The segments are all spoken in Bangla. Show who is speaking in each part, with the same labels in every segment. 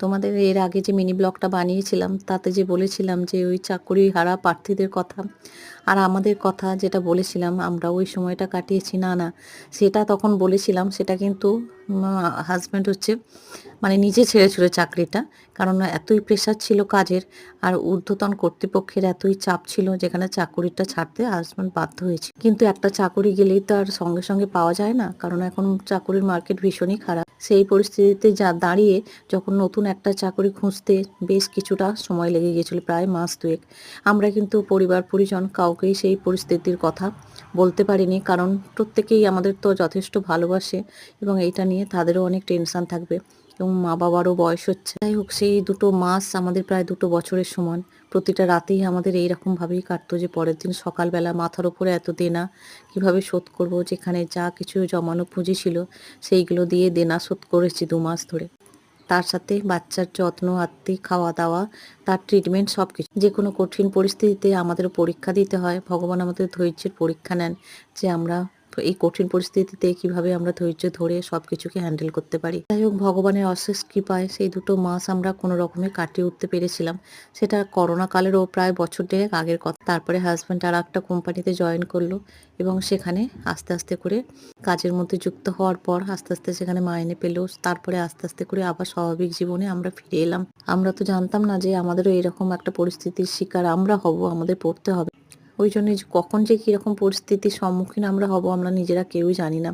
Speaker 1: তোমাদের এর আগে যে মিনি ব্লগটা বানিয়েছিলাম তাতে যে বলেছিলাম যে ওই চাকরি হারা প্রার্থীদের কথা আর আমাদের কথা যেটা বলেছিলাম আমরা ওই সময়টা কাটিয়েছি, না না সেটা তখন বলেছিলাম, সেটা কিন্তু হাজব্যান্ড হচ্ছে মানে নিজে ছেড়েছিল চাকরিটা, কারণ এতই প্রেশার ছিল কাজের আর ঊর্ধ্বতন কর্তৃপক্ষের এতই চাপ ছিল যেখানে চাকরিটা ছাড়তে হাজব্যান্ড বাধ্য হয়েছে। কিন্তু একটা চাকরি গেলেই তো আর সঙ্গে সঙ্গে পাওয়া যায় না, কারণ এখন চাকরির মার্কেট ভীষণই খারাপ। সেই পরিস্থিতিতে দাঁড়িয়ে যখন নতুন একটা চাকরি খুঁজতে বেশ কিছুটা সময় লেগে গিয়েছিল, প্রায় মাস দুয়েক। আমরা কিন্তু পরিবার পরিজন কাউকেই সেই পরিস্থিতির কথা বলতে পারিনি, কারণ প্রত্যেকেই আমাদের তো যথেষ্ট ভালোবাসে এবং এইটা নিয়ে তাদেরও অনেক টেনশন থাকবে এবং মা বাবারও বয়স হচ্ছে। যাই হোক, সেই 2 মাস আমাদের প্রায় 2 বছরের সমান। প্রতিটা রাতেই আমাদের এইরকমভাবেই কাটতো যে পরের দিন সকালবেলা মাথার উপরে এত দেনা কিভাবে শোধ করব, যেখানে যা কিছু জমানো পুঁজি ছিল সেইগুলো দিয়ে দেনা শোধ করেছি 2 মাস ধরে। তার সাথে বাচ্চার যত্ন আত্তি, খাওয়া দাওয়া, তার ট্রিটমেন্ট সব কিছু। যে কোনো কঠিন পরিস্থিতিতে আমাদেরও পরীক্ষা দিতে হয়, ভগবান আমাদের ধৈর্যের পরীক্ষা নেন যে আমরা এই কঠিন পরিস্থিতিতে কিভাবে আমরা ধৈর্য ধরে সব কিছুকে হ্যান্ডেল করতে পারি। যাই হোক, ভগবানের অশেষ কৃপায় সেই 2 মাস আমরা কোনো রকমে কাটিয়ে উঠতে পেরেছিলাম। সেটা করোনা কালেরও প্রায় বছর দেড়েক আগের কথা। তারপরে হাজব্যান্ড আর একটা কোম্পানিতে জয়েন করলো এবং সেখানে আস্তে আস্তে করে কাজের মধ্যে যুক্ত হওয়ার পর আস্তে আস্তে সেখানে মাইনে পেল। তারপরে আস্তে আস্তে করে আবার স্বাভাবিক জীবনে আমরা ফিরে এলাম। আমরা তো জানতাম না যে আমাদেরও এরকম একটা পরিস্থিতির শিকার আমরা হব, আমাদের পড়তে হবে। ওই জন্য কখন যে কীরকম পরিস্থিতির সম্মুখীন আমরা হব আমরা নিজেরা কেউই জানি না।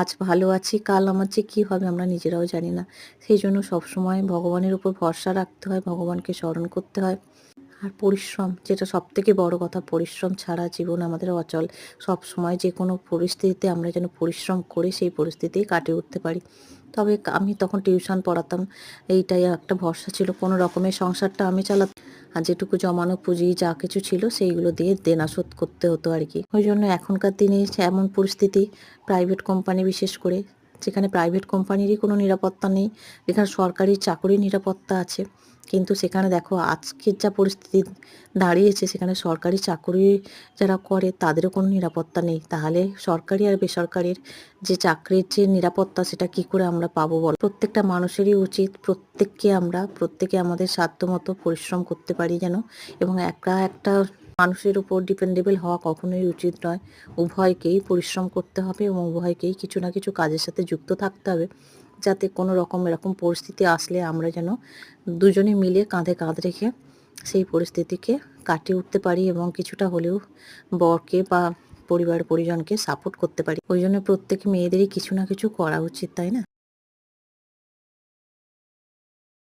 Speaker 1: আজ ভালো আছি, কাল আমার যে কী হবে আমরা নিজেরাও জানি না। সেই জন্য সবসময় ভগবানের উপর ভরসা রাখতে হয়, ভগবানকে স্মরণ করতে হয়। আর পরিশ্রম, যেটা সবথেকে বড় কথা, পরিশ্রম ছাড়া জীবন আমাদের অচল। সবসময় যে কোনো পরিস্থিতিতে আমরা যেন পরিশ্রম করে সেই পরিস্থিতি কাটিয়ে উঠতে পারি। তবে আমি তখন টিউশন পড়াতাম, এইটাই একটা ভরসা ছিল। কোনো রকমের সংসারটা আমি চালাতাম আর যেটুকু জমানো পুঁজি যা কিছু ছিল সেইগুলো দিয়ে দেনা শোধ করতে হতো আর কি। ওই জন্য এখনকার দিনে এমন পরিস্থিতি, প্রাইভেট কোম্পানি বিশেষ করে, যেখানে প্রাইভেট কোম্পানিরই কোনো নিরাপত্তা নেই, যেখানে সরকারি চাকরির নিরাপত্তা আছে, কিন্তু সেখানে দেখো আজকের যা পরিস্থিতি দাঁড়িয়েছে, সেখানে সরকারি চাকরি যারা করে তাদেরও কোনো নিরাপত্তা নেই। তাহলে সরকারি আর বেসরকারির যে চাকরির যে নিরাপত্তা সেটা কি করে আমরা পাবো বলো? প্রত্যেকটা মানুষেরই উচিত প্রত্যেকে আমাদের সাধ্যমতো পরিশ্রম করতে পারি যেন, এবং একটা মানুষের উপর ডিপেন্ডেবল হওয়া কখনোই উচিত নয়। উভয়কেই পরিশ্রম করতে হবে এবং উভয়কেই কিছু না কিছু কাজের সাথে যুক্ত থাকতে হবে, যাতে কোনো রকম এরকম পরিস্থিতি আসলে আমরা যেন দুজনে মিলে কাঁধে কাঁধ রেখে সেই পরিস্থিতিকে কাটিয়ে উঠতে পারি এবং কিছুটা হলেও বরকে বা পরিবার পরিজনকে সাপোর্ট করতে পারি। ওই জন্য প্রত্যেক মেয়েদেরই কিছু না কিছু করা উচিত, তাই না?